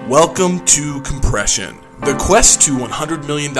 Welcome to Compression, the quest to $100 million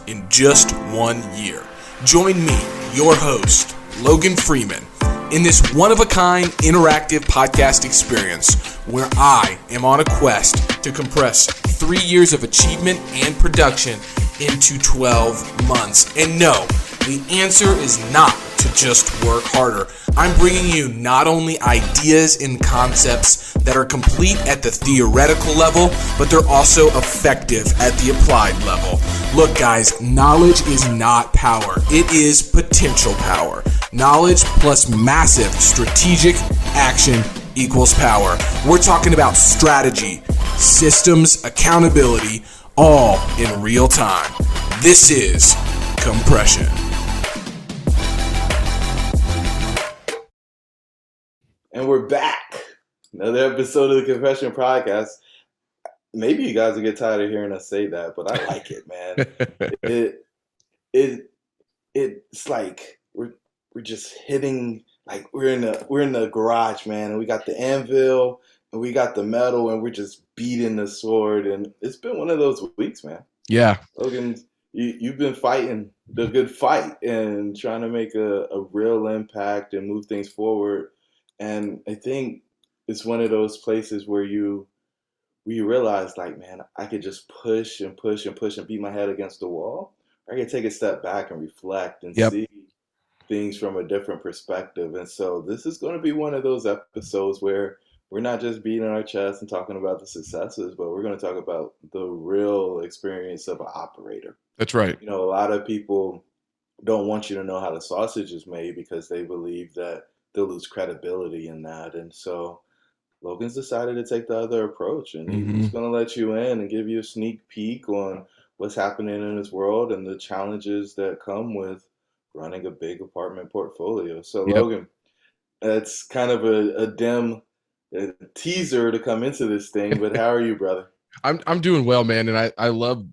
in just 1 year. Join me, your host, Logan Freeman, in this one-of-a-kind interactive podcast experience where I am on a quest to compress 3 years of achievement and production into 12 months. And no, the answer is not to just work harder. I'm bringing you not only ideas and concepts that are complete at the theoretical level, but they're also effective at the applied level. Look, guys, knowledge is not power. It is potential power. Knowledge plus massive strategic action equals power. We're talking about strategy, systems, accountability, all in real time. This is Compression. And we're back. Another episode of the Confession Podcast. Maybe you guys will get tired of hearing us say that, but I like it, man. It's like we're just hitting, like we're in the garage, man, and we got the anvil and we got the metal and we're just beating the sword, and it's been one of those weeks, man. Yeah. Logan, you've been fighting the good fight and trying to make a real impact and move things forward. And I think it's one of those places where you realize, like, man, I could just push and push and push and beat my head against the wall. Or I could take a step back and reflect and see things from a different perspective. And so this is going to be one of those episodes where we're not just beating our chest and talking about the successes, but we're going to talk about the real experience of an operator. That's right. You know, a lot of people don't want you to know how the sausage is made because they believe that they'll lose credibility in that. And so Logan's decided to take the other approach, and he's going to let you in and give you a sneak peek on what's happening in his world and the challenges that come with running a big apartment portfolio. So Logan, it's kind of a dim teaser to come into this thing, but how are you, brother? I'm doing well, man. And I love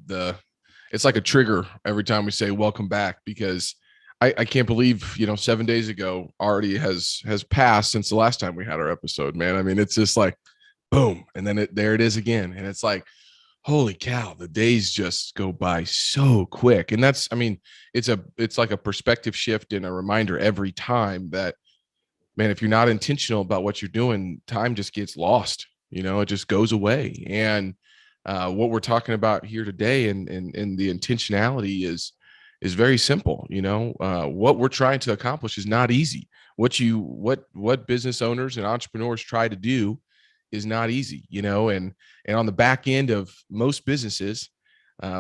it's like a trigger every time we say welcome back, because I can't believe, 7 days ago already has passed since the last time we had our episode, man. I mean, it's just like, boom. And then there it is again. And it's like, holy cow, the days just go by so quick. And that's, I mean, it's like a perspective shift and a reminder every time that, man, if you're not intentional about what you're doing, time just gets lost, it just goes away. And what we're talking about here today and the intentionality is very simple. What we're trying to accomplish is not easy. What business owners and entrepreneurs try to do is not easy, and on the back end of most businesses,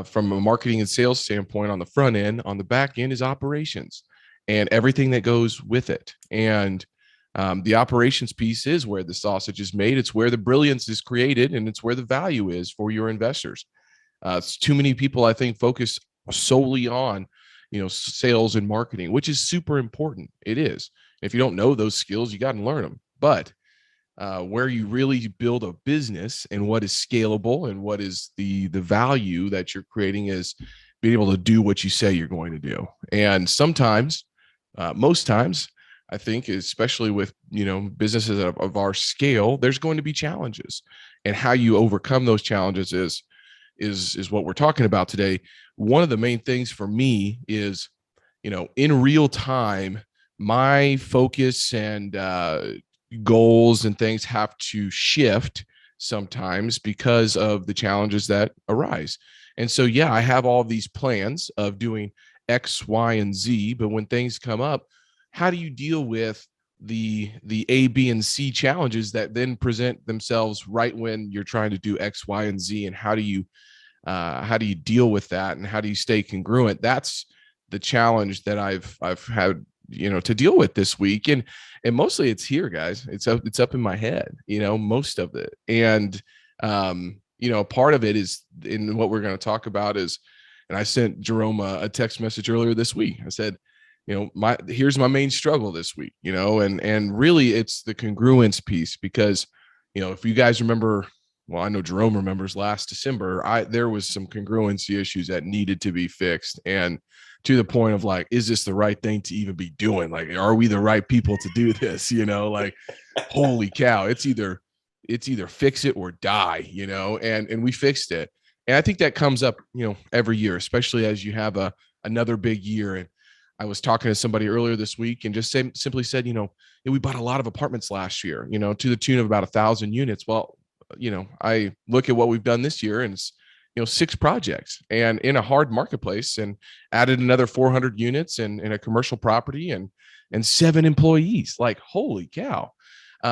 from a marketing and sales standpoint, on the front end, on the back end is operations and everything that goes with it. And the operations piece is where the sausage is made. It's where the brilliance is created, and it's where the value is for your investors. It's too many people, I think, focus solely on, sales and marketing, which is super important. It is. If you don't know those skills, you got to learn them. But where you really build a business and what is scalable and what is the value that you're creating is being able to do what you say you're going to do. And sometimes, most times, I think, especially with, businesses of our scale, there's going to be challenges, and how you overcome those challenges is what we're talking about today. One of the main things for me is, in real time, my focus and goals and things have to shift sometimes because of the challenges that arise. And so, I have all these plans of doing X, Y, and Z, but when things come up, how do you deal with the A, B, and C challenges that then present themselves right when you're trying to do X, Y, and Z? And how do you deal with that, and how do you stay congruent? That's the challenge that I've had, to deal with this week. And mostly it's here, guys. It's up in my head, most of it. And, part of it is in what we're going to talk about is, and I sent Jerome a text message earlier this week. I said, here's my main struggle this week, and really it's the congruence piece, because, if you guys remember, well, I know Jerome remembers last December, there was some congruency issues that needed to be fixed. And to the point of like, is this the right thing to even be doing? Like, are we the right people to do this? Like, holy cow, it's either it's either fix it or die, and we fixed it. And I think that comes up, every year, especially as you have another big year. And I was talking to somebody earlier this week and just simply said, we bought a lot of apartments last year, to the tune of about 1,000 units. Well, I look at what we've done this year, and it's, 6 projects and in a hard marketplace, and added another 400 units in a commercial property and 7 employees. Like, holy cow.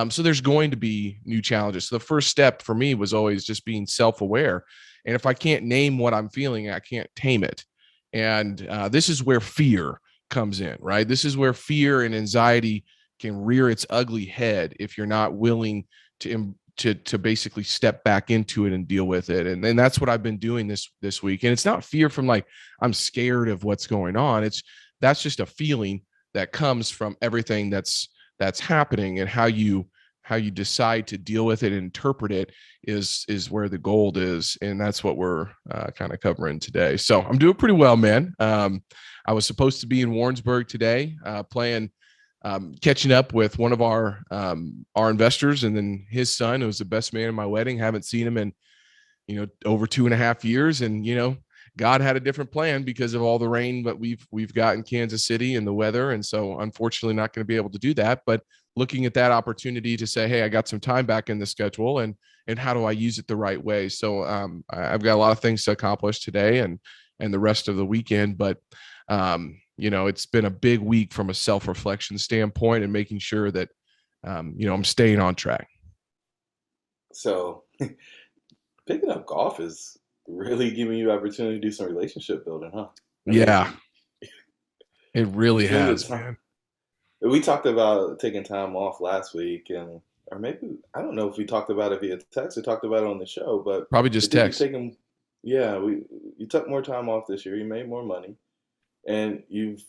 So there's going to be new challenges. So the first step for me was always just being self-aware. And if I can't name what I'm feeling, I can't tame it. And this is where fear comes in, right? This is where fear and anxiety can rear its ugly head if you're not willing to basically step back into it and deal with it. And that's what I've been doing this week. And it's not fear from like, I'm scared of what's going on. That's just a feeling that comes from everything that's happening, and how you decide to deal with it and interpret it is where the gold is. And that's what we're kind of covering today. So I'm doing pretty well, man. I was supposed to be in Warrensburg today, catching up with one of our investors, and then his son, who was the best man in my wedding. Haven't seen him in, over 2.5 years. And, God had a different plan because of all the rain that we've got in Kansas City and the weather. And so unfortunately not going to be able to do that, but looking at that opportunity to say, hey, I got some time back in the schedule, and how do I use it the right way? So I've got a lot of things to accomplish today and the rest of the weekend, but it's been a big week from a self-reflection standpoint, and making sure that, I'm staying on track. So picking up golf is really giving you opportunity to do some relationship building, huh? Yeah, it really has, man. We talked about taking time off last week, or maybe, I don't know if we talked about it via text or talked about it on the show, but probably just text. You took more time off this year. You made more money, and you've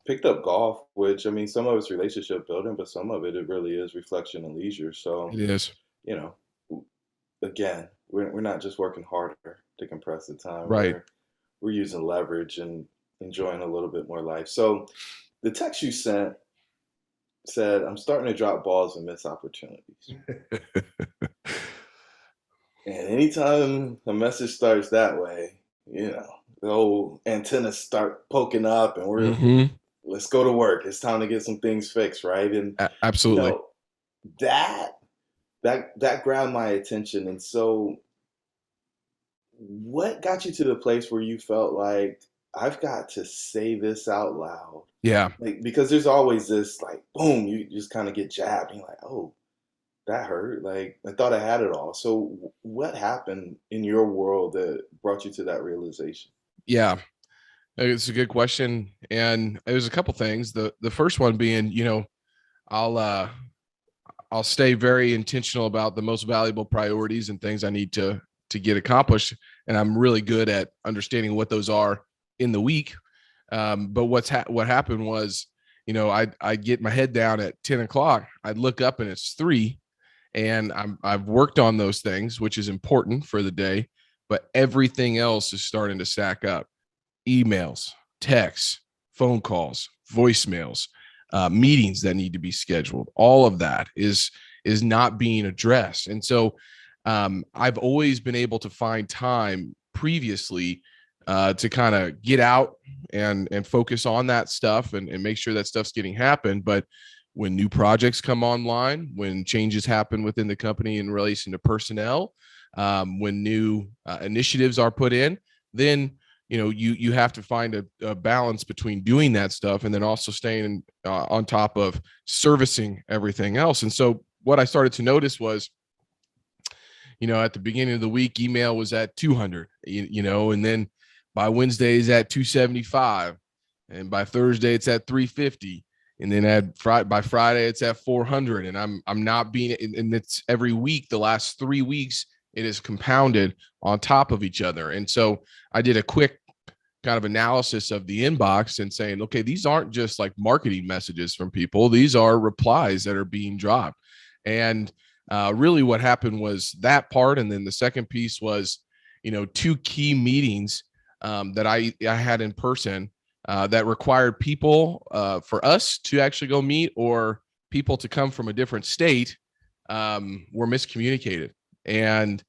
picked up golf, which, I mean, some of it's relationship building, but some of it really is reflection and leisure. So it is, again, we're not just working harder to compress the time. Right. We're using leverage and enjoying a little bit more life. So the text you sent said, I'm starting to drop balls and miss opportunities. And anytime a message starts that way, the old antennas start poking up, and let's go to work. It's time to get some things fixed, right? And absolutely, that grabbed my attention. And so what got you to the place where you felt like, I've got to say this out loud? Yeah. Because there's always this, like, boom, you just kind of get jabbed, and you're like, oh, that hurt. Like, I thought I had it all. So what happened in your world that brought you to that realization? Yeah, it's a good question. And there's a couple things. The first one being, I'll stay very intentional about the most valuable priorities and things I need to get accomplished. And I'm really good at understanding what those are in the week. But what happened was, I'd get my head down at 10 o'clock. I'd look up and it's 3, and I've worked on those things, which is important for the day, but everything else is starting to stack up. Emails, texts, phone calls, voicemails, meetings that need to be scheduled. All of that is not being addressed. And so I've always been able to find time previously to kind of get out and focus on that stuff and make sure that stuff's getting happen. But when new projects come online, when changes happen within the company in relation to personnel, when new initiatives are put in, then you have to find a balance between doing that stuff and then also staying on top of servicing everything else. And so what I started to notice was, at the beginning of the week, email was at 200, and then by Wednesdays at 275, and by Thursday it's at 350, and then by Friday it's at 400. And I'm not being, and it's every week, the last 3 weeks, it is compounded on top of each other. And so I did a quick kind of analysis of the inbox and saying, okay, these aren't just like marketing messages from people. These are replies that are being dropped. And really what happened was that part. And then the second piece was, 2 key meetings that I had in person that required people for us to actually go meet, or people to come from a different state were miscommunicated and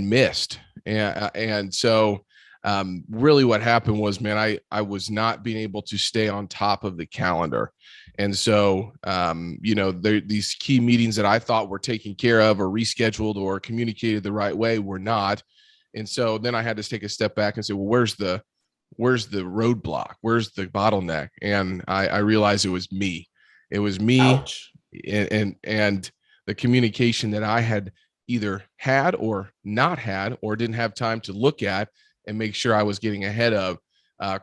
missed. And so really what happened was, man, I was not being able to stay on top of the calendar. And so, these key meetings that I thought were taken care of or rescheduled or communicated the right way were not. And so then I had to take a step back and say, well, where's the roadblock? Where's the bottleneck? And I realized it was me. It was me. Ouch. And the communication that I had either had or not had, or didn't have time to look at and make sure I was getting ahead of,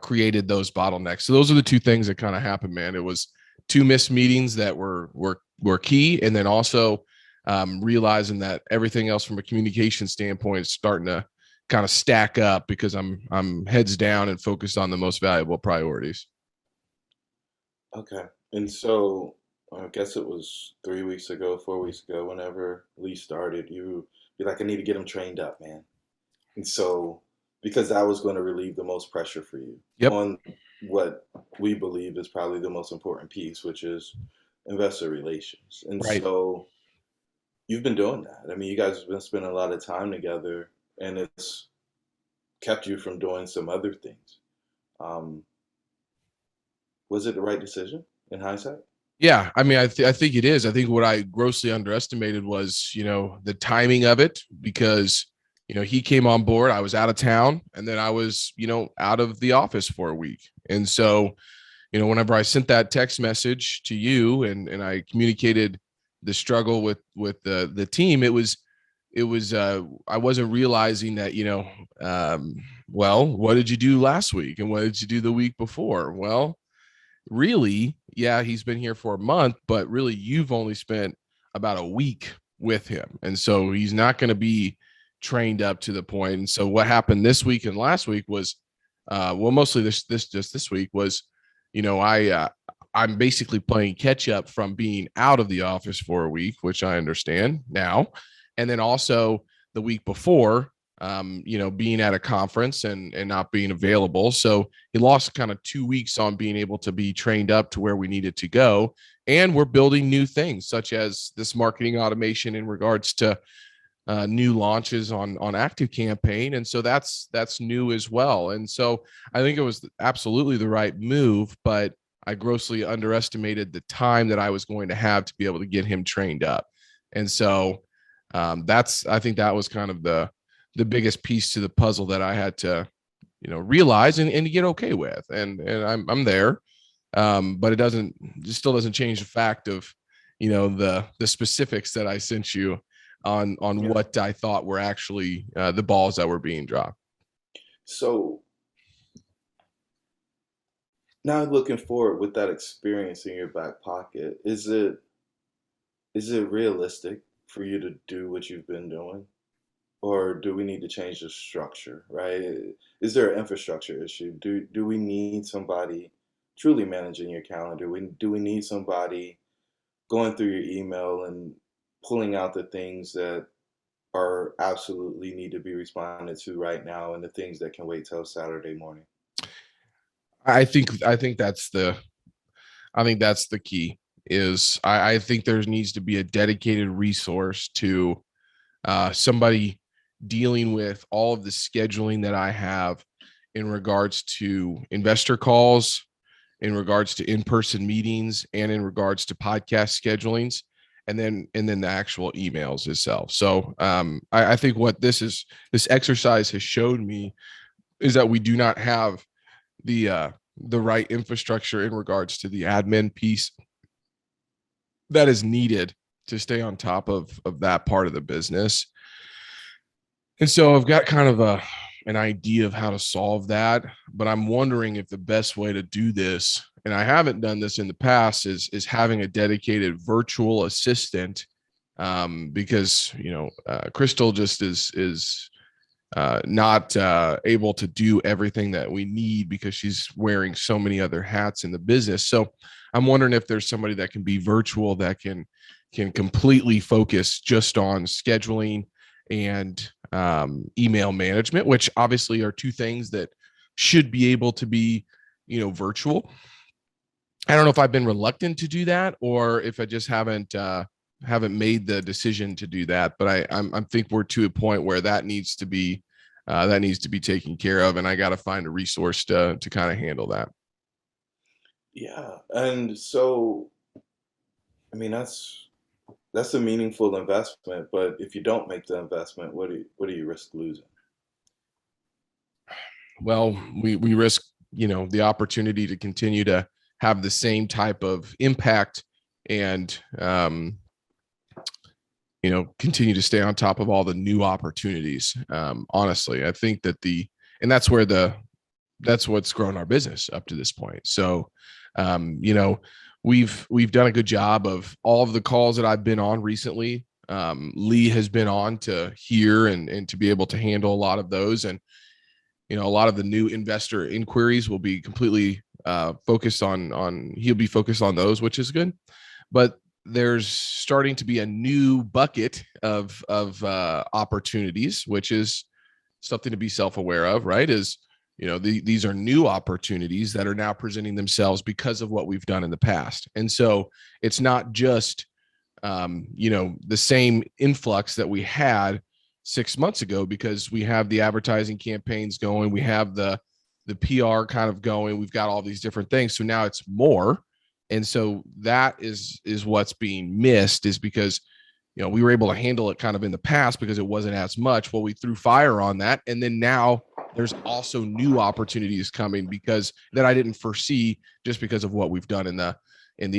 created those bottlenecks. So those are the two things that kind of happened, man. It was 2 missed meetings that were key. And then also realizing that everything else from a communication standpoint is starting to kind of stack up because I'm heads down and focused on the most valuable priorities. Okay. And so I guess it was 3 weeks ago, 4 weeks ago, whenever Lee started, you be like, I need to get him trained up, man. And so, because that was going to relieve the most pressure for you on what we believe is probably the most important piece, which is investor relations. And so you've been doing that. I mean, you guys have been spending a lot of time together, and it's kept you from doing some other things. Was it the right decision in hindsight? Yeah, I mean, I think it is. I think what I grossly underestimated was, the timing of it, because, he came on board, I was out of town, and then I was, out of the office for a week. And so, whenever I sent that text message to you and I communicated the struggle with the team, it was I wasn't realizing that, well, what did you do last week? And what did you do the week before? Well, really, yeah, he's been here for a month, but really you've only spent about a week with him. And so he's not going to be trained up to the point. And so what happened this week and last week was, mostly this week was, I'm basically playing catch up from being out of the office for a week, which I understand now. And then also the week before, being at a conference and not being available. So he lost kind of 2 weeks on being able to be trained up to where we needed to go. And we're building new things, such as this marketing automation in regards to new launches on Active Campaign. And so that's new as well. And so I think it was absolutely the right move, but I grossly underestimated the time that I was going to have to be able to get him trained up. And so I think that was kind of the biggest piece to the puzzle that I had to, realize and to get okay with. And I'm there. But it still doesn't change the fact of, the specifics that I sent you on what I thought were actually the balls that were being dropped. So now looking forward with that experience in your back pocket, is it realistic for you to do what you've been doing? Or do we need to change the structure, right? Is there an infrastructure issue? Do we need somebody truly managing your calendar? Do we need somebody going through your email and pulling out the things that are absolutely need to be responded to right now and the things that can wait till Saturday morning? I think that's the key. Is I think there needs to be a dedicated resource to somebody dealing with all of the scheduling that I have in regards to investor calls, in regards to in-person meetings, and in regards to podcast schedulings, and then the actual emails itself. So I think what this exercise has showed me is that we do not have the right infrastructure in regards to the admin piece that is needed to stay on top of that part of the business. And so I've got kind of an idea of how to solve that, but I'm wondering if the best way to do this, and I haven't done this in the past, is having a dedicated virtual assistant, because Crystal just is not able to do everything that we need because she's wearing so many other hats in the business. So I'm wondering if there's somebody that can be virtual that can completely focus just on scheduling and email management, which obviously are two things that should be able to be, virtual. I don't know if I've been reluctant to do that or if I just haven't made the decision to do that, but I think we're to a point where that needs to be taken care of, and I got to find a resource to kind of handle that. Yeah. And so, I mean, that's a meaningful investment, but if you don't make the investment, what do you risk losing? Well, we risk, the opportunity to continue to have the same type of impact and, continue to stay on top of all the new opportunities. Honestly, I think that and that's what's grown our business up to this point. So, we've done a good job of all of the calls that I've been on recently. Lee has been on to hear and to be able to handle a lot of those. And, a lot of the new investor inquiries will be completely focused he'll be focused on those, which is good. But there's starting to be a new bucket of opportunities, which is something to be self-aware of, right? These are new opportunities that are now presenting themselves because of what we've done in the past. And so it's not just, the same influx that we had 6 months ago, because we have the advertising campaigns going, we have the PR kind of going, we've got all these different things. So now it's more. And so that is what's being missed, is because, we were able to handle it kind of in the past because it wasn't as much. Well, we threw fire on that. And then now there's also new opportunities coming because that I didn't foresee, just because of what we've done in the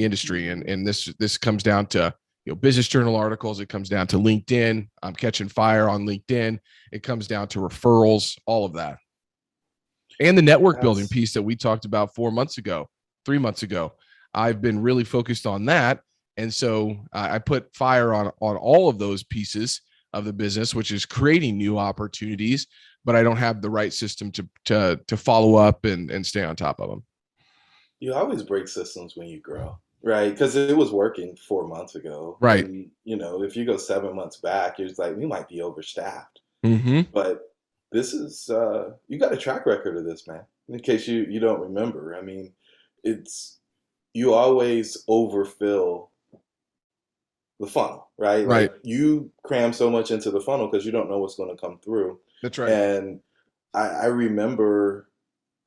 industry. And this comes down to, business journal articles. It comes down to LinkedIn. I'm catching fire on LinkedIn. It comes down to referrals, all of that. And the network building piece that we talked about 3 months ago. I've been really focused on that. And so I put fire on all of those pieces of the business, which is creating new opportunities, but I don't have the right system to follow up and stay on top of them. You always break systems when you grow, right? Because it was working 4 months ago. Right. And, if you go 7 months back, it's like, we might be overstaffed. Mm-hmm. But this is, you got a track record of this, man, in case you don't remember. I mean, you always overfill the funnel, right? Right. Like, you cram so much into the funnel because you don't know what's going to come through. That's right. And I remember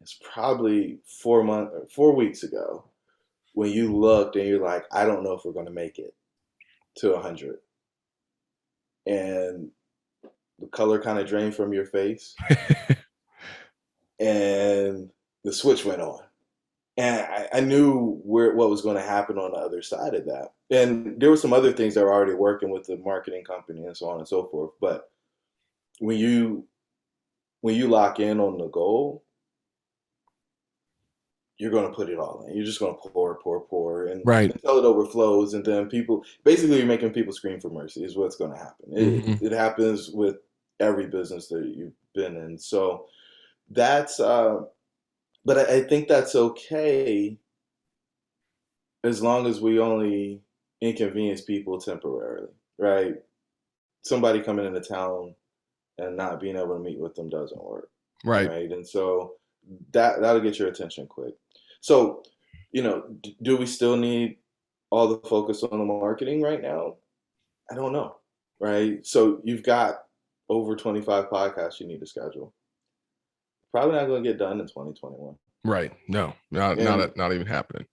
it's probably 4 weeks ago when you looked and you're like, I don't know if we're going to make it to 100. And the color kind of drained from your face and the switch went on. And I knew what was going to happen on the other side of that. And there were some other things that were already working with the marketing company and so on and so forth. But when you lock in on the goal, you're going to put it all in. You're just going to pour, and right until it overflows. And then you're making people scream for mercy is what's going to happen. Mm-hmm. It happens with every business that you've been in. So that's, but I think that's okay as long as we only inconvenience people temporarily, right? Somebody coming into town and not being able to meet with them doesn't work. Right. And so that'll get your attention quick. So, do we still need all the focus on the marketing right now? I don't know, right? So you've got over 25 podcasts you need to schedule. Probably not going to get done in 2021. Right. No, not even happening.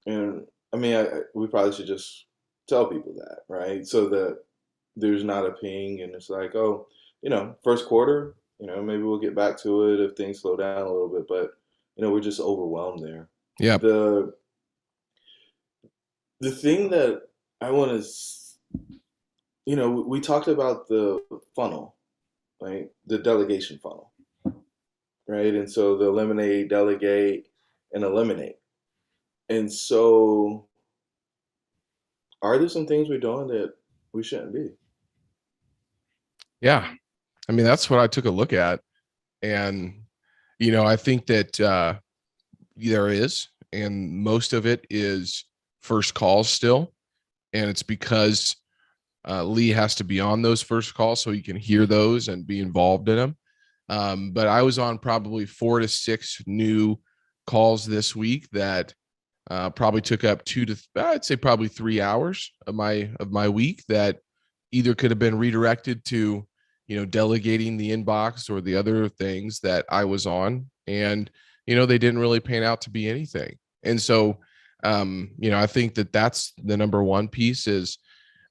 And I mean, we probably should just tell people that, right? So that there's not a ping and it's like, oh, first quarter, maybe we'll get back to it if things slow down a little bit, but we're just overwhelmed there. Yeah. The thing that I want to, we talked about the funnel, right? The delegation funnel, right? And so the eliminate, delegate, and eliminate. And so are there some things we're doing that we shouldn't be? Yeah. I mean, that's what I took a look at. And, I think that there is, and most of it is first calls still. And it's because Lee has to be on those first calls so he can hear those and be involved in them. But I was on probably 4 to 6 new calls this week that probably took up I'd say probably 3 hours of my week that either could have been redirected to, delegating the inbox or the other things that I was on. And, they didn't really pan out to be anything. And so, I think that that's the number one piece is,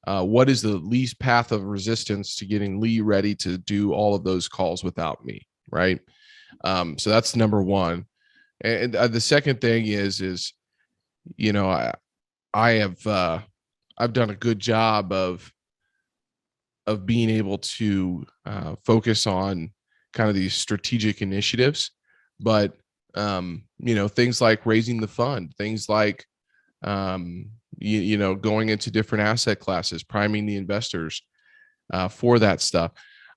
what is the least path of resistance to getting Lee ready to do all of those calls without me. Right. So that's number one. And the second thing is, I have, I've done a good job of being able to focus on kind of these strategic initiatives, but things like raising the fund, things like going into different asset classes, priming the investors for that stuff.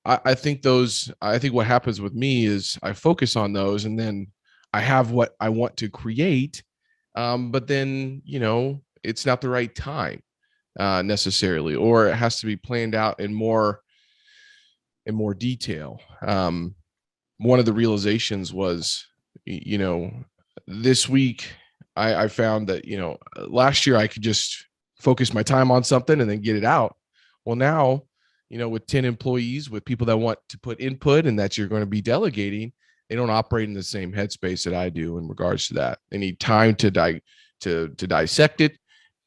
I think what happens with me is I focus on those, and then I have what I want to create, but then it's not the right time necessarily, or it has to be planned out in more detail. One of the realizations was, this week I found that, last year I could just focus my time on something and then get it out. Well, now, with 10 employees, with people that want to put input and that you're going to be delegating, they don't operate in the same headspace that I do in regards to that. They need time to dissect it,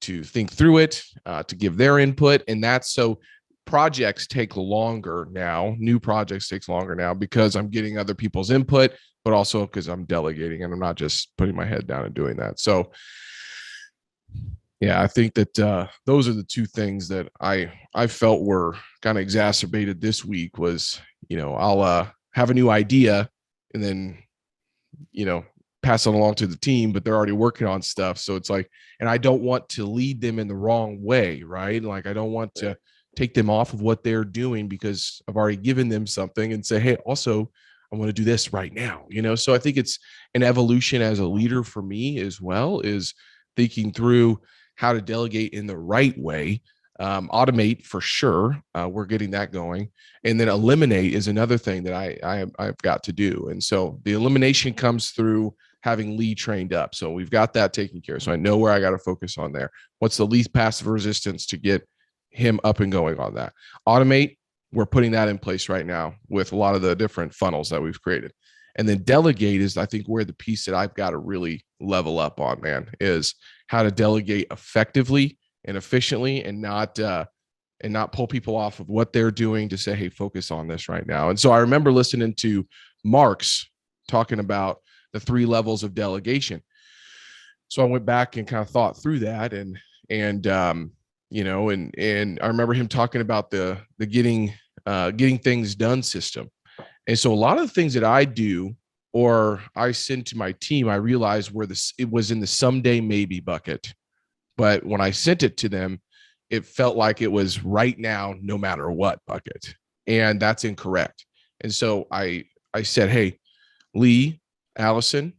to think through it, to give their input. And that's so projects take longer now. New projects takes longer now because I'm getting other people's input, but also because I'm delegating and I'm not just putting my head down and doing that. So yeah, I think that those are the two things that I felt were kind of exacerbated this week was, I'll have a new idea and then, pass it along to the team, but they're already working on stuff. So it's like, and I don't want to lead them in the wrong way, right? Like I don't want to take them off of what they're doing because I've already given them something and say, hey, also, I want to do this right now, So I think it's an evolution as a leader for me as well, is thinking through how to delegate in the right way. Automate for sure. We're getting that going. And then eliminate is another thing that I've got to do. And so the elimination comes through having Lee trained up. So we've got that taken care of. So I know where I got to focus on there. What's the least passive resistance to get him up and going on that? Automate, we're putting that in place right now with a lot of the different funnels that we've created. And then delegate is, I think, where the piece that I've got to really level up on, man, is how to delegate effectively and efficiently and not pull people off of what they're doing to say, hey, focus on this right now. And so I remember listening to Mark's talking about the 3 levels of delegation. So I went back and kind of thought through that and I remember him talking about the getting things done system. And so a lot of the things that I do or I send to my team, I realized it was in the someday maybe bucket. But when I sent it to them, it felt like it was right now, no matter what bucket. And that's incorrect. And so I said, hey, Lee, Allison,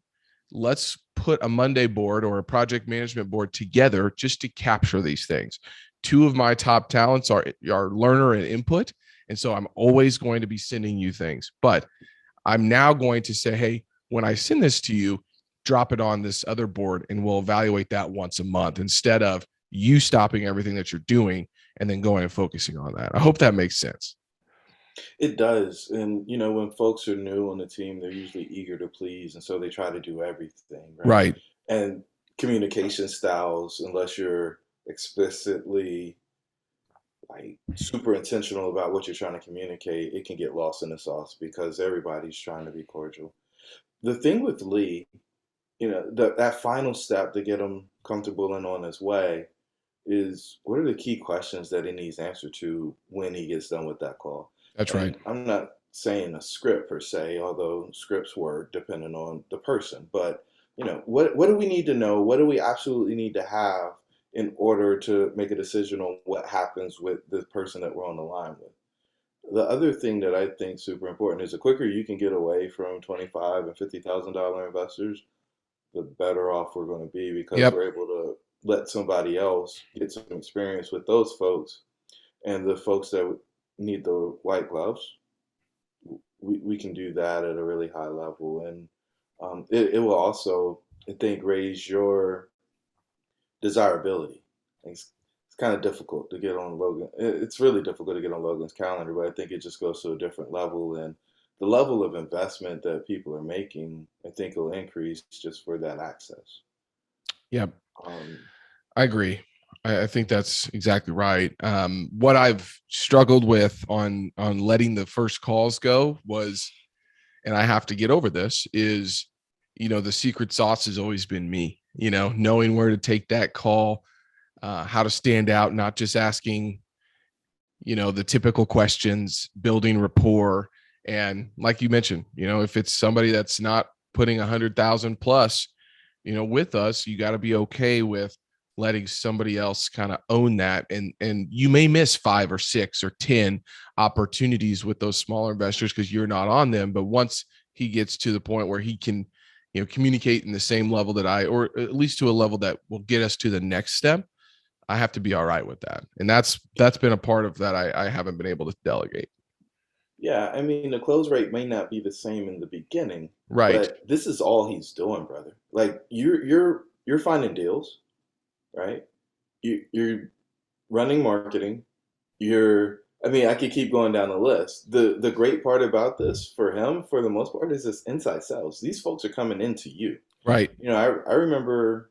let's put a Monday board or a project management board together just to capture these things. 2 of my top talents are learner and input. And so I'm always going to be sending you things. But I'm now going to say, hey, when I send this to you, drop it on this other board and we'll evaluate that once a month instead of you stopping everything that you're doing and then going and focusing on that. I hope that makes sense. It does. And, when folks are new on the team, they're usually eager to please. And so they try to do everything. Right. And communication styles, unless you're explicitly like super intentional about what you're trying to communicate, it can get lost in the sauce because everybody's trying to be cordial. The thing with Lee, that final step to get him comfortable and on his way is what are the key questions that he needs answer to when he gets done with that call? That's right. I'm not saying a script per se, although scripts work depending on the person. But what do we need to know? What do we absolutely need to have in order to make a decision on what happens with the person that we're on the line with? The other thing that I think is super important is the quicker you can get away from $25,000 and $50,000 investors, the better off we're going to be because we're able to let somebody else get some experience with those folks, and the folks that need the white gloves, we can do that at a really high level. And it will also, I think, raise your desirability. It's kind of difficult to get on Logan. It's really difficult to get on Logan's calendar, but I think it just goes to a different level, and the level of investment that people are making, I think, will increase just for that access. Yeah, Um, I agree. I think that's exactly right. What I've struggled with on letting the first calls go was, and I have to get over this, is, the secret sauce has always been me, knowing where to take that call, how to stand out, not just asking, the typical questions, building rapport. And like you mentioned, if it's somebody that's not putting 100,000 plus, with us, you got to be okay with letting somebody else kind of own that. And you may miss 5 or 6 or 10 opportunities with those smaller investors because you're not on them. But once he gets to the point where he can, communicate in the same level that or at least to a level that will get us to the next step, I have to be all right with that. And that's been a part of that I haven't been able to delegate. yeah, I mean, the close rate may not be the same in the beginning, Right. but this is all he's doing, brother. Like you're finding deals, right? You're running marketing. I mean, I could keep going down the list. The great part about this for him, for the most part, is this inside sales. These folks are coming into you. Right. I remember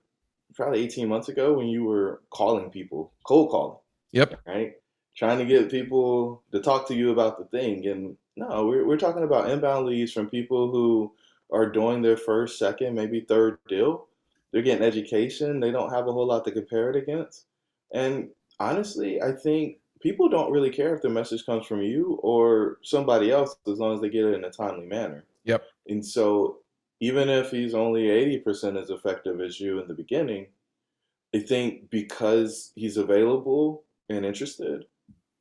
probably 18 months ago when you were calling people, cold calling, Yep. right? Trying to get people to talk to you about the thing. And no, we're talking about inbound leads from people who are doing their first, second, maybe third deal. They're getting education. They don't have a whole lot to compare it against. And honestly, I think people don't really care if the message comes from you or somebody else as long as they get it in a timely manner. Yep. And so even if he's only 80% as effective as you in the beginning, I think because he's available and interested,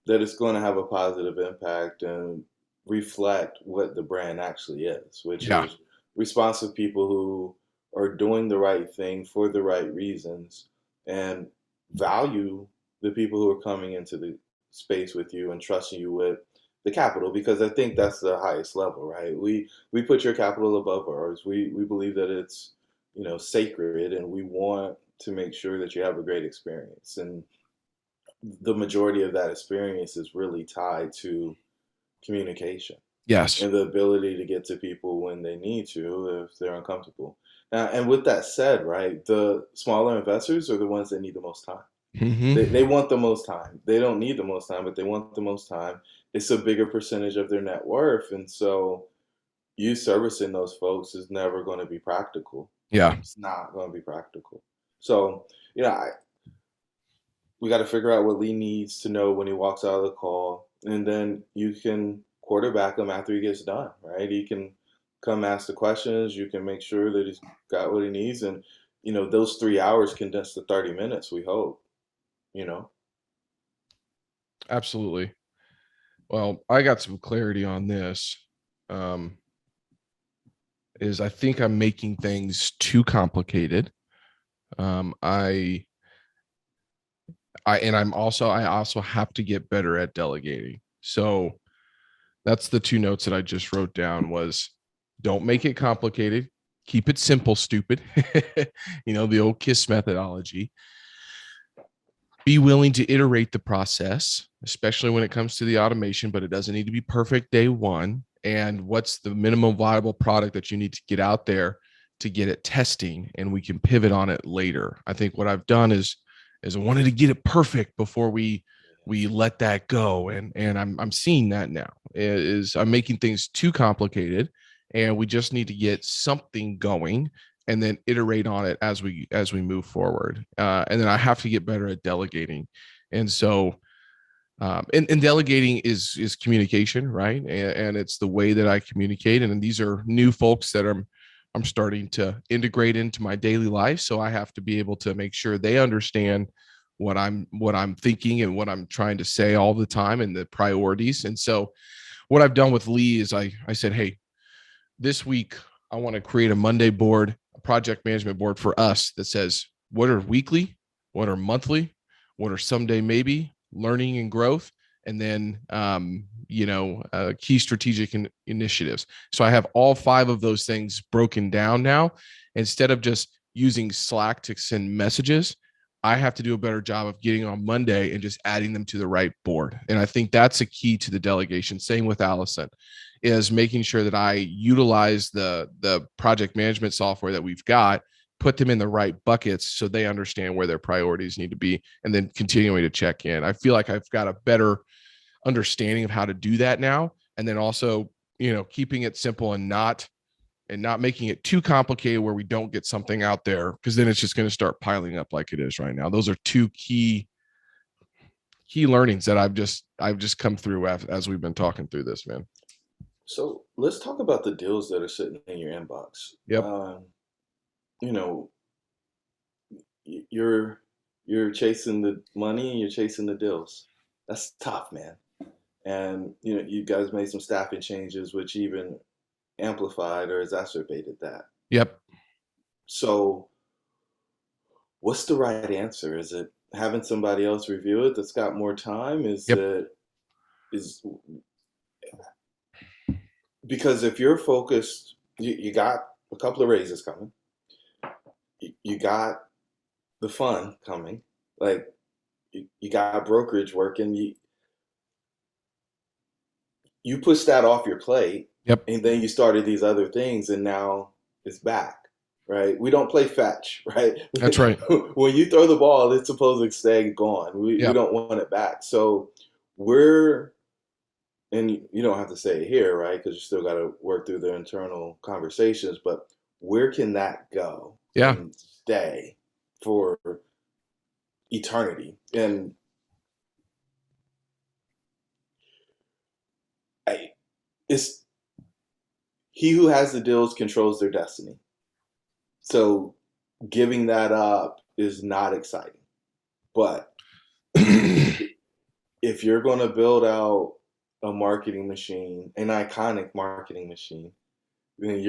that it's going to have a positive impact and reflect what the brand actually is, which Yeah. is responsive people who are doing the right thing for the right reasons and value the people who are coming into the space with you and trusting you with the capital, because I think that's the highest level, right? We put your capital above ours. We believe that it's, sacred, and we want to make sure that you have a great experience. And the majority of that experience is really tied to communication Yes. and the ability to get to people when they need to if they're uncomfortable. Now, and with that said, right, the smaller investors are the ones that need the most time. Mm-hmm. They want the most time. They don't need the most time, but they want the most time. It's a bigger percentage of their net worth. And so you servicing those folks is never going to be practical. Yeah. It's not going to be practical. So, we got to figure out what Lee needs to know when he walks out of the call, and then you can quarterback him after he gets done, right? He can come ask the questions. You can make sure that he's got what he needs, and those 3 hours condensed to 30 minutes. We hope, Absolutely. Well, I got some clarity on this. Is I think I'm making things too complicated. I also have to get better at delegating. So that's the 2 notes that I just wrote down was, don't make it complicated. Keep it simple, stupid. The old KISS methodology. Be willing to iterate the process, especially when it comes to the automation, but it doesn't need to be perfect day one. And what's the minimum viable product that you need to get out there to get it testing, and we can pivot on it later. I think what I've done is I wanted to get it perfect before we let that go. And I'm seeing that now is I'm making things too complicated, and we just need to get something going and then iterate on it as we move forward. And then I have to get better at delegating. And so, and delegating is communication, right? And it's the way that I communicate. And these are new folks that I'm starting to integrate into my daily life. So I have to be able to make sure they understand what I'm thinking and what I'm trying to say all the time and the priorities. And so what I've done with Lee is I said, hey, this week I want to create a Monday board, a project management board for us that says what are weekly, what are monthly, what are someday maybe, learning and growth, and then key strategic initiatives. So I have all 5 of those things broken down now. Instead of just using Slack to send messages, I have to do a better job of getting on Monday and just adding them to the right board. And I think that's a key to the delegation. Same with Allison, is making sure that I utilize the project management software that we've got, put them in the right buckets so they understand where their priorities need to be, and then continuing to check in. I feel like I've got a better understanding of how to do that now. And then also, keeping it simple and not making it too complicated where we don't get something out there, because then it's just going to start piling up like it is right now. Those are two key learnings that I've just come through as we've been talking through this, man. So let's talk about the deals that are sitting in your inbox. Yep. You're chasing the money and you're chasing the deals. That's tough, man. And you guys made some staffing changes, which even amplified or exacerbated that. Yep. So what's the right answer? Is it having somebody else review it that's got more time? Because if you're focused, you got a couple of raises coming. You got the fund coming. Like you got brokerage working. You push that off your plate. Yep. And then you started these other things, and now it's back, right? We don't play fetch, right? That's right. When you throw the ball, it's supposed to stay gone. We don't want it back. So and you don't have to say it here, right? Because you still got to work through the internal conversations, but where can that go? Yeah. And stay for eternity. And it's he who has the deals controls their destiny. So giving that up is not exciting. But if you're going to build out a marketing machine, an iconic marketing machine, then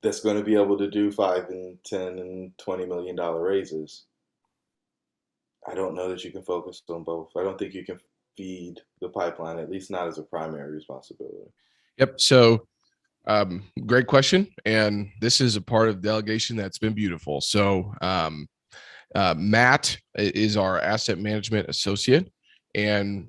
that's going to be able to do $5 and $10 and $20 million raises. I don't know that you can focus on both. I don't think you can feed the pipeline, at least not as a primary responsibility. Yep. So great question. And this is a part of delegation that's been beautiful. So Matt is our asset management associate, and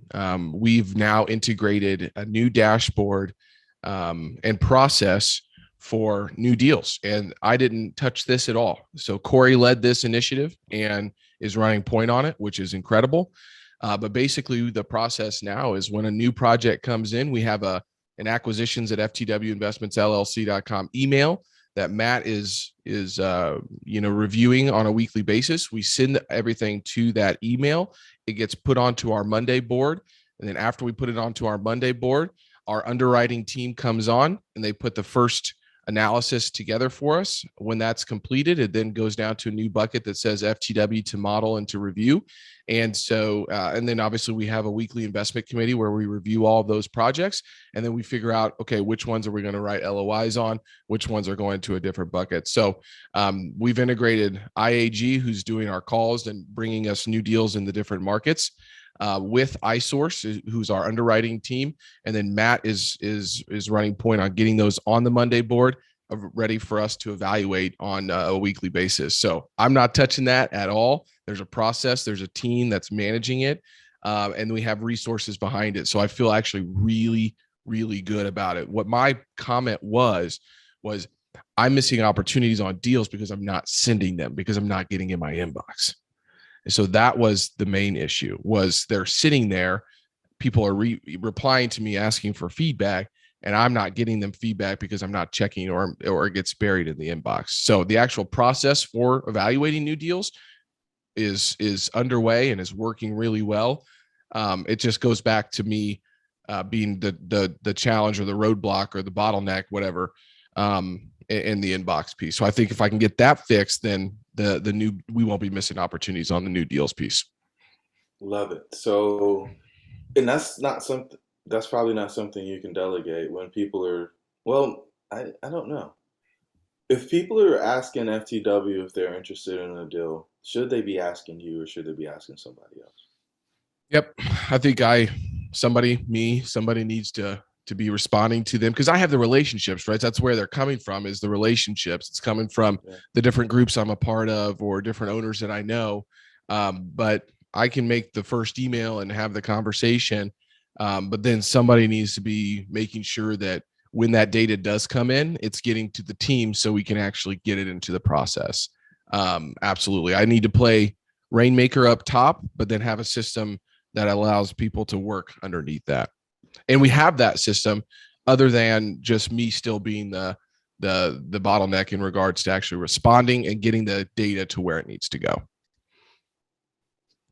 we've now integrated a new dashboard and process for new deals. And I didn't touch this at all. So Corey led this initiative and is running point on it, which is incredible. But basically the process now is when a new project comes in, we have an acquisitions at ftwinvestmentsllc.com email that Matt is reviewing on a weekly basis. We send everything to that email. It gets put onto our Monday board. And then after we put it onto our Monday board, our underwriting team comes on and they put the first analysis together for us. When that's completed, it then goes down to a new bucket that says FTW to model and to review. And so, and then obviously we have a weekly investment committee where we review all of those projects. And then we figure out, okay, which ones are we going to write LOIs on? Which ones are going to a different bucket? So we've integrated IAG, who's doing our calls and bringing us new deals in the different markets, with iSource, who's our underwriting team. And then Matt is running point on getting those on the Monday board, ready for us to evaluate on a weekly basis. So I'm not touching that at all. There's a process, there's a team that's managing it, and we have resources behind it. So I feel actually really, really good about it. What my comment was I'm missing opportunities on deals because I'm not sending them, because I'm not getting in my inbox. And so that was the main issue, was they're sitting there. People are replying to me asking for feedback, and I'm not getting them feedback because I'm not checking, or it gets buried in the inbox. So the actual process for evaluating new deals is underway and is working really well. It just goes back to me being the challenge or the roadblock or the bottleneck, whatever, in the inbox piece. So I think if I can get that fixed, then we won't be missing opportunities on the new deals piece. Love it. So, and that's probably not something you can delegate when people are, well, I don't know. If people are asking FTW if they're interested in a deal, should they be asking you or should they be asking somebody else? Yep. I think somebody needs to to be responding to them, because I have the relationships, right? That's where they're coming from, is the relationships. It's coming from the different groups I'm a part of or different owners that I know. But I can make the first email and have the conversation. But then somebody needs to be making sure that when that data does come in, it's getting to the team so we can actually get it into the process. Absolutely. I need to play rainmaker up top, but then have a system that allows people to work underneath that. And we have that system, other than just me still being the bottleneck in regards to actually responding and getting the data to where it needs to go.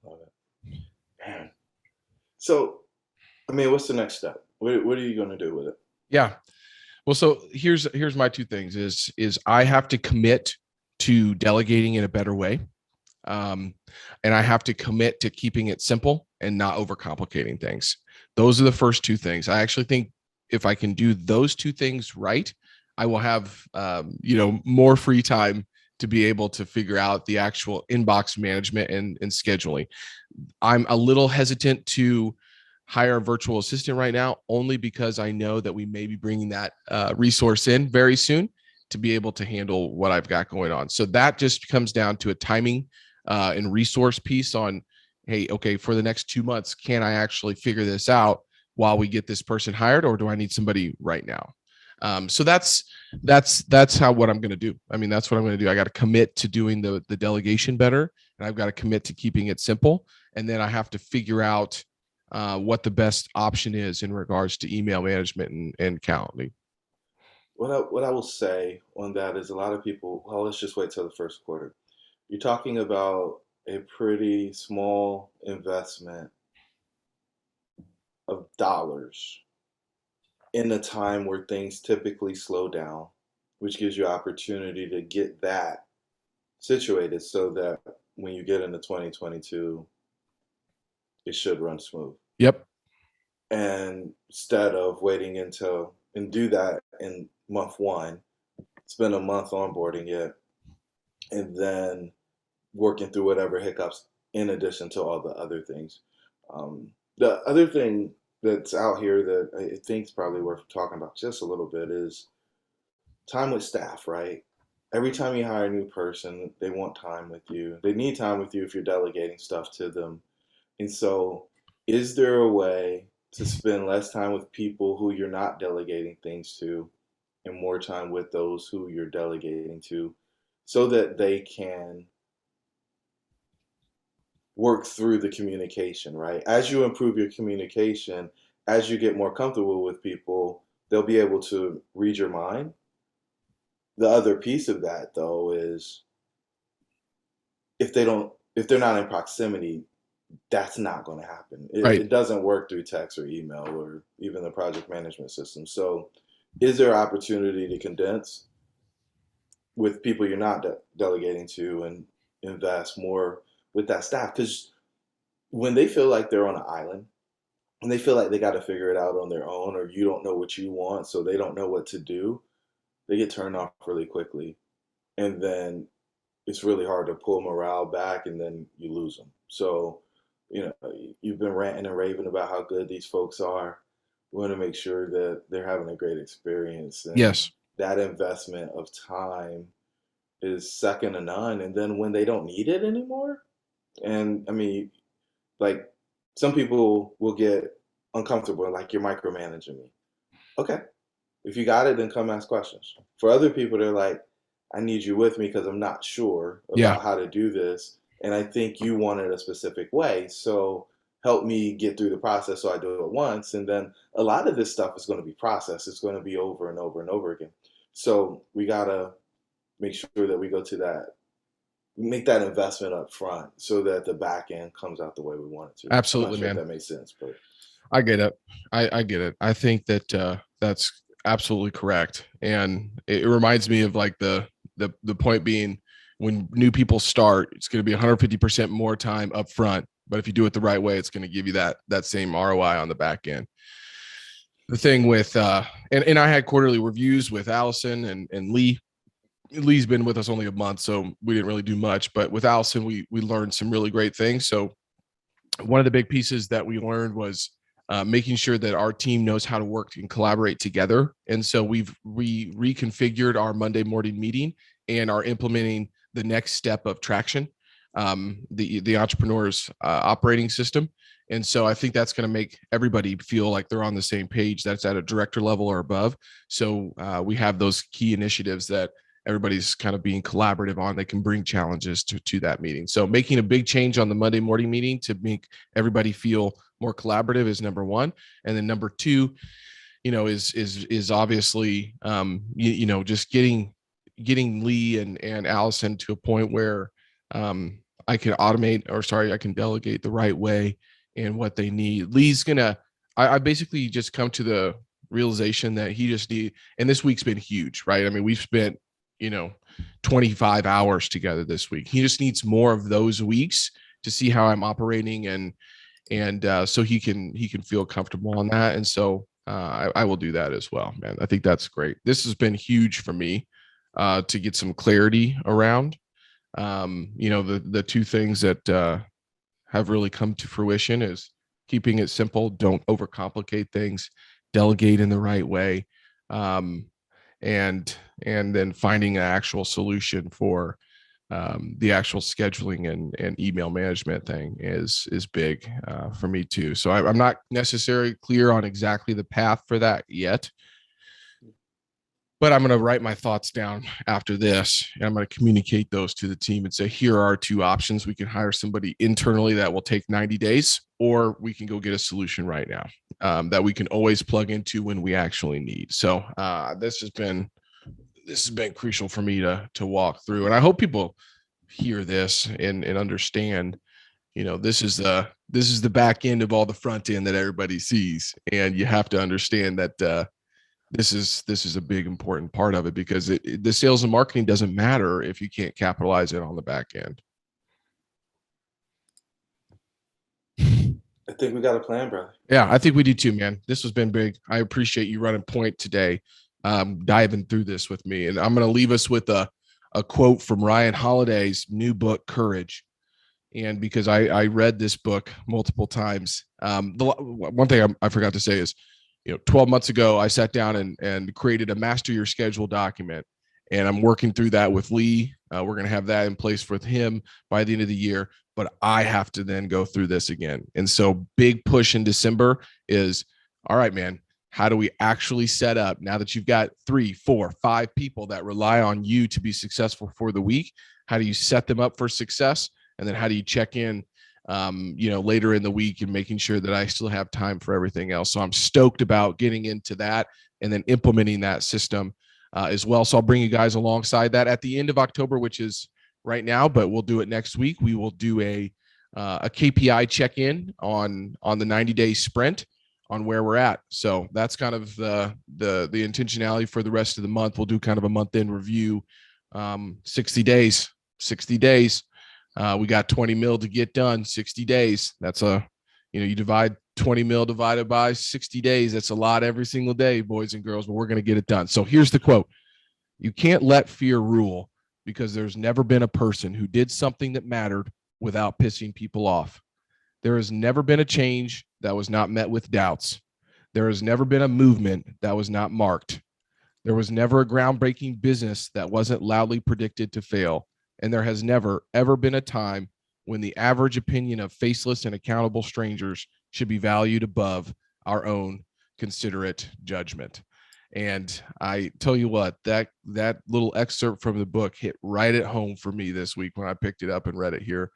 Love it. Man. So, I mean, what's the next step? What are you going to do with it? Yeah. Well, so here's my two things is I have to commit to delegating in a better way. And I have to commit to keeping it simple and not overcomplicating things. Those are the first two things. I actually think if I can do those two things right, I will have, more free time to be able to figure out the actual inbox management and scheduling. I'm a little hesitant to hire a virtual assistant right now, only because I know that we may be bringing that resource in very soon to be able to handle what I've got going on. So that just comes down to a timing and resource piece on, hey, okay, for the next 2 months, can I actually figure this out while we get this person hired, or do I need somebody right now? So that's what I'm going to do. I mean, that's what I'm going to do. I got to commit to doing the delegation better, and I've got to commit to keeping it simple. And then I have to figure out what the best option is in regards to email management and calendaring. What I will say on that is, a lot of people, well, let's just wait till the first quarter. You're talking about a pretty small investment of dollars in a time where things typically slow down, which gives you opportunity to get that situated so that when you get into 2022, it should run smooth. Yep. And instead of waiting until and do that in month one, spend a month onboarding it, and then working through whatever hiccups in addition to all the other things. The other thing that's out here that I think is probably worth talking about just a little bit is time with staff, right? Every time you hire a new person, they want time with you. They need time with you if you're delegating stuff to them. And so, is there a way to spend less time with people who you're not delegating things to and more time with those who you're delegating to, so that they can work through the communication, right? As you improve your communication, as you get more comfortable with people, they'll be able to read your mind. The other piece of that, though, is if they're not in proximity, that's not going to happen. It doesn't work through text or email or even the project management system. So is there opportunity to condense with people you're not delegating to and invest more with that staff? Because when they feel like they're on an island and they feel like they got to figure it out on their own, or you don't know what you want, so they don't know what to do, they get turned off really quickly. And then it's really hard to pull morale back, and then you lose them. So, you've been ranting and raving about how good these folks are. We want to make sure that they're having a great experience. And yes, that investment of time is second to none. And then when they don't need it anymore, and I mean, like, some people will get uncomfortable, like, you're micromanaging me. Okay, if you got it, then come ask questions. For other people, they're like, I need you with me because I'm not sure about how to do this, and I think you want it a specific way. So help me get through the process so I do it once. And then a lot of this stuff is going to be processed. It's going to be over and over and over again. So we got to make sure that we go to that, make that investment up front so that the back end comes out the way we want it to. Absolutely, I'm not sure man. if that makes sense, but I get it. I get it. I think that that's absolutely correct. And it reminds me of like the point being, when new people start, it's going to be 150% more time up front. But if you do it the right way, it's going to give you that same ROI on the back end. The thing with, and I had quarterly reviews with Allison and Lee. Lee's been with us only a month, so we didn't really do much. But with Allison, we learned some really great things. So one of the big pieces that we learned was making sure that our team knows how to work and collaborate together. And so we reconfigured our Monday morning meeting and are implementing the next step of Traction, the entrepreneur's operating system. And so I think that's going to make everybody feel like they're on the same page. That's at a director level or above. So we have those key initiatives that everybody's kind of being collaborative on. They can bring challenges to that meeting. So making a big change on the Monday morning meeting to make everybody feel more collaborative is number one. And then number two, is obviously, just getting Lee and Allison to a point where I can delegate the right way and what they need. Lee's I basically just come to the realization that he just and this week's been huge, right? I mean, we've spent, 25 hours together this week. He just needs more of those weeks to see how I'm operating and so he can feel comfortable on that. And so I will do that as well, man. I think that's great. This has been huge for me to get some clarity around, the two things that have really come to fruition is keeping it simple. Don't overcomplicate things, delegate in the right way. And then finding an actual solution for the actual scheduling and email management thing is big for me too. So I'm not necessarily clear on exactly the path for that yet, but I'm going to write my thoughts down after this, and I'm going to communicate those to the team and say, here are our two options. We can hire somebody internally that will take 90 days, or we can go get a solution right now that we can always plug into when we actually need. So this has been crucial for me to walk through. And I hope people hear this and understand, this is the back end of all the front end that everybody sees. And you have to understand that this is a big important part of it, because the sales and marketing doesn't matter if you can't capitalize it on the back end. I think we got a plan, brother. Yeah, I think we do too, man. This has been big. I appreciate you running point today, diving through this with me. And I'm going to leave us with a quote from Ryan Holiday's new book, Courage. And because I read this book multiple times, the one thing I forgot to say is, 12 months ago, I sat down and created a master your schedule document, and I'm working through that with Lee. We're going to have that in place with him by the end of the year, but I have to then go through this again. And so big push in December is, all right, man, how do we actually set up, now that you've got 3, 4, 5 people that rely on you to be successful for the week? How do you set them up for success? And then how do you check in later in the week and making sure that I still have time for everything else? So I'm stoked about getting into that and then implementing that system as well. So I'll bring you guys alongside that at the end of October, which is right now, but we'll do it next week. We will do a KPI check-in on the 90-day sprint on where we're at. So that's kind of the intentionality for the rest of the month. We'll do kind of a month-end review, 60 days. We got 20 mil to get done, 60 days. That's you divide 20 mil divided by 60 days. That's a lot every single day, boys and girls, but we're going to get it done. So here's the quote. You can't let fear rule, because there's never been a person who did something that mattered without pissing people off. There has never been a change that was not met with doubts. There has never been a movement that was not marked. There was never a groundbreaking business that wasn't loudly predicted to fail. And there has never, ever been a time when the average opinion of faceless and accountable strangers should be valued above our own considerate judgment. And I tell you what, that little excerpt from the book hit right at home for me this week when I picked it up and read it here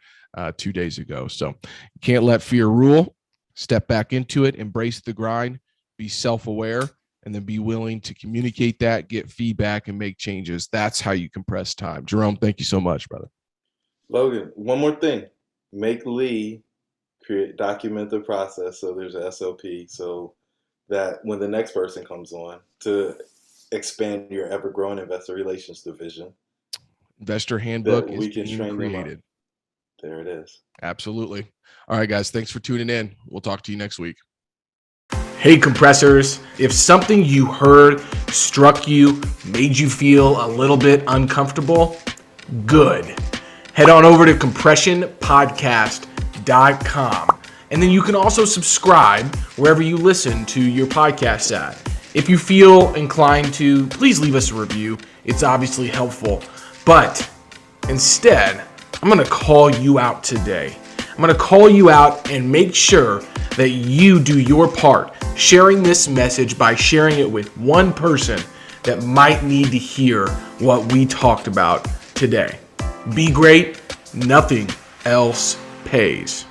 2 days ago. So you can't let fear rule. Step back into it, embrace the grind, be self-aware, and then be willing to communicate that, get feedback, and make changes. That's how you compress time. Jerome, thank you so much, brother. Logan, one more thing. Make Lee document the process so there's a SOP, so that when the next person comes on to expand your ever-growing investor relations division, investor handbook we is can being train created. There it is. Absolutely. All right, guys, thanks for tuning in. We'll talk to you next week. Hey, compressors, if something you heard struck you, made you feel a little bit uncomfortable, good. Head on over to compressionpodcast.com And then you can also subscribe wherever you listen to your podcast at. If you feel inclined to, please leave us a review. It's obviously helpful. But instead, I'm going to call you out today. I'm going to call you out and make sure that you do your part, sharing this message by sharing it with one person that might need to hear what we talked about today. Be great. Nothing else pays.